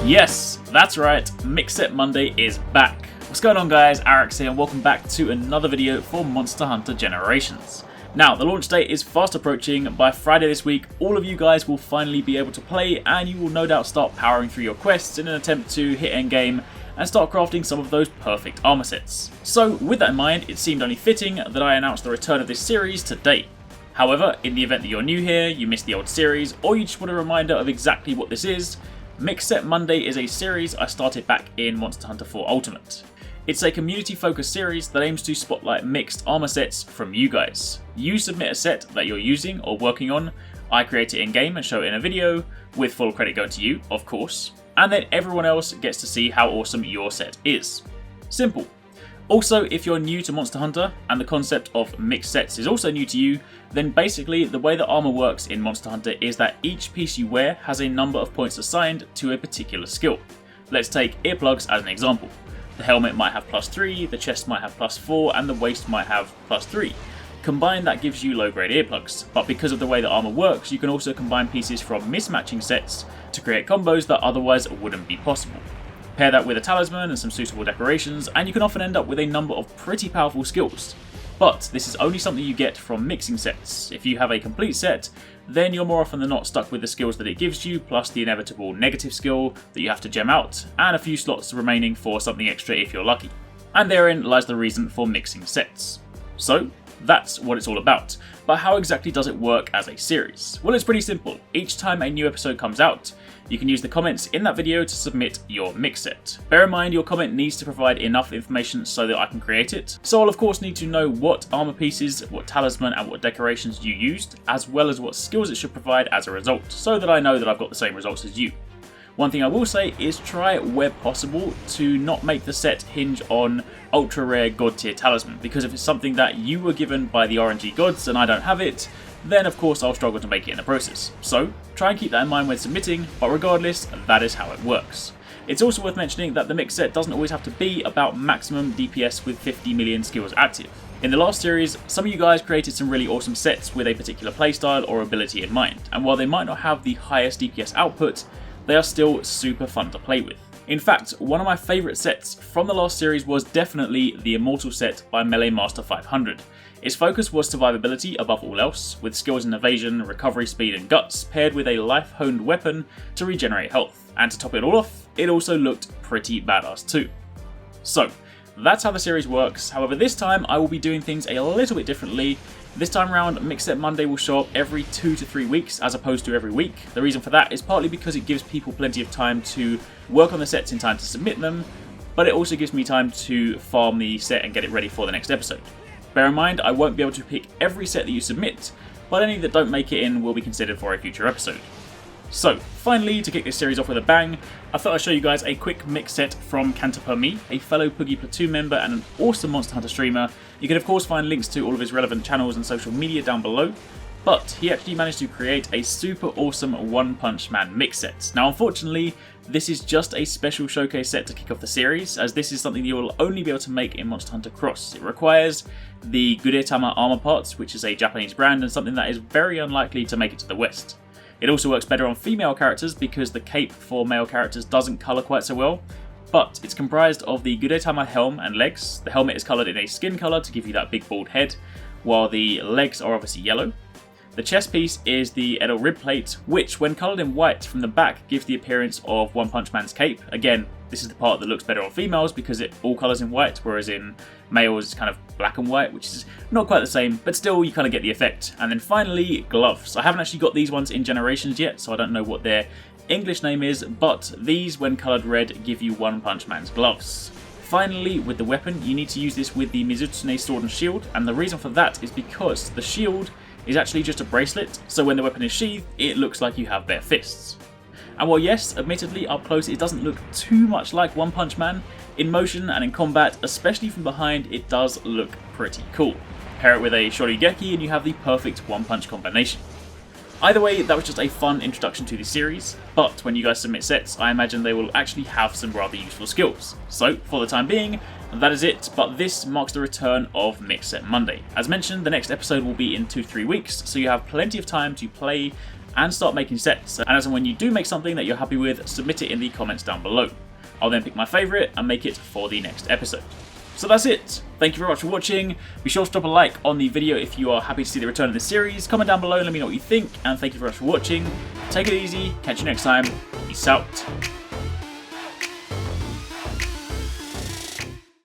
Yes, that's right, Mix Set Monday is back. What's going on guys, Arekkz here and welcome back to another video for Monster Hunter Generations. Now, the launch date is fast approaching. By Friday this week, all of you guys will finally be able to play and you will no doubt start powering through your quests in an attempt to hit endgame and start crafting some of those perfect armor sets. So with that in mind, it seemed only fitting that I announced the return of this series today. However, in the event that you're new here, you missed the old series, or you just want a reminder of exactly what this is, Mix Set Monday is a series I started back in Monster Hunter 4 Ultimate. It's a community-focused series that aims to spotlight mixed armor sets from you guys. You submit a set that you're using or working on, I create it in-game and show it in a video, with full credit going to you, of course, and then everyone else gets to see how awesome your set is. Simple. Also, if you're new to Monster Hunter, and the concept of mixed sets is also new to you, then basically the way that armor works in Monster Hunter is that each piece you wear has a number of points assigned to a particular skill. Let's take earplugs as an example. The helmet might have +3, the chest might have +4, and the waist might have +3. Combined, that gives you low-grade earplugs, but because of the way that armor works, you can also combine pieces from mismatching sets to create combos that otherwise wouldn't be possible. Pair that with a talisman and some suitable decorations, and you can often end up with a number of pretty powerful skills. But this is only something you get from mixing sets. If you have a complete set, then you're more often than not stuck with the skills that it gives you, plus the inevitable negative skill that you have to gem out, and a few slots remaining for something extra if you're lucky. And therein lies the reason for mixing sets. So, that's what it's all about. But how exactly does it work as a series? Well, it's pretty simple. Each time a new episode comes out, you can use the comments in that video to submit your mix set. Bear in mind, your comment needs to provide enough information so that I can create it. So I'll of course need to know what armor pieces, what talisman and what decorations you used, as well as what skills it should provide as a result, so that I know that I've got the same results as you. One thing I will say is try where possible to not make the set hinge on ultra rare god tier talisman, because if it's something that you were given by the RNG gods and I don't have it, then of course I'll struggle to make it in the process. So try and keep that in mind when submitting, but regardless, that is how it works. It's also worth mentioning that the mix set doesn't always have to be about maximum DPS with 50 million skills active. In the last series, some of you guys created some really awesome sets with a particular playstyle or ability in mind, and while they might not have the highest DPS output, they are still super fun to play with. In fact, one of my favourite sets from the last series was definitely the Immortal set by Melee Master 500. Its focus was survivability above all else, with skills in evasion, recovery speed and guts, paired with a life-honed weapon to regenerate health. And to top it all off, it also looked pretty badass too. So, that's how the series works. However, this time I will be doing things a little bit differently. This time around, Mix Set Monday will show up every 2 to 3 weeks as opposed to every week. The reason for that is partly because it gives people plenty of time to work on the sets in time to submit them, but it also gives me time to farm the set and get it ready for the next episode. Bear in mind, I won't be able to pick every set that you submit, but any that don't make it in will be considered for a future episode. So, finally, to kick this series off with a bang, I thought I'd show you guys a quick mix set from CantaPerMe, a fellow Puggy Platoon member and an awesome Monster Hunter streamer. You can of course find links to all of his relevant channels and social media down below, but he actually managed to create a super awesome One Punch Man mix set. Now unfortunately, this is just a special showcase set to kick off the series, as this is something you will only be able to make in Monster Hunter Cross. It requires the Gudetama armor parts, which is a Japanese brand and something that is very unlikely to make it to the West. It also works better on female characters because the cape for male characters doesn't colour quite so well, but it's comprised of the Gudetama helm and legs. The helmet is coloured in a skin colour to give you that big bald head, while the legs are obviously yellow. The chest piece is the Edo rib plate, which when coloured in white from the back gives the appearance of One Punch Man's cape. Again, this is the part that looks better on females because it all colours in white, whereas in males it's kind of black and white, which is not quite the same, but still you kind of get the effect. And then finally, gloves. I haven't actually got these ones in Generations yet, so I don't know what their English name is, but these, when coloured red, give you One Punch Man's gloves. Finally, with the weapon, you need to use this with the Mizutsune sword and shield, and the reason for that is because the shield is actually just a bracelet, so when the weapon is sheathed, it looks like you have bare fists. And while yes, admittedly up close it doesn't look too much like One Punch Man, in motion and in combat, especially from behind, it does look pretty cool. Pair it with a Shorigeki and you have the perfect one punch combination. Either way, that was just a fun introduction to the series, but when you guys submit sets, I imagine they will actually have some rather useful skills. So, for the time being, that is it, but this marks the return of Mix Set Monday. As mentioned, the next episode will be in 2 to 3 weeks, so you have plenty of time to play and start making sets. And as and when you do make something that you're happy with, submit it in the comments down below. I'll then pick my favourite and make it for the next episode. So that's it. Thank you very much for watching. Be sure to drop a like on the video if you are happy to see the return of the series. Comment down below and let me know what you think. And thank you very much for watching. Take it easy. Catch you next time. Peace out.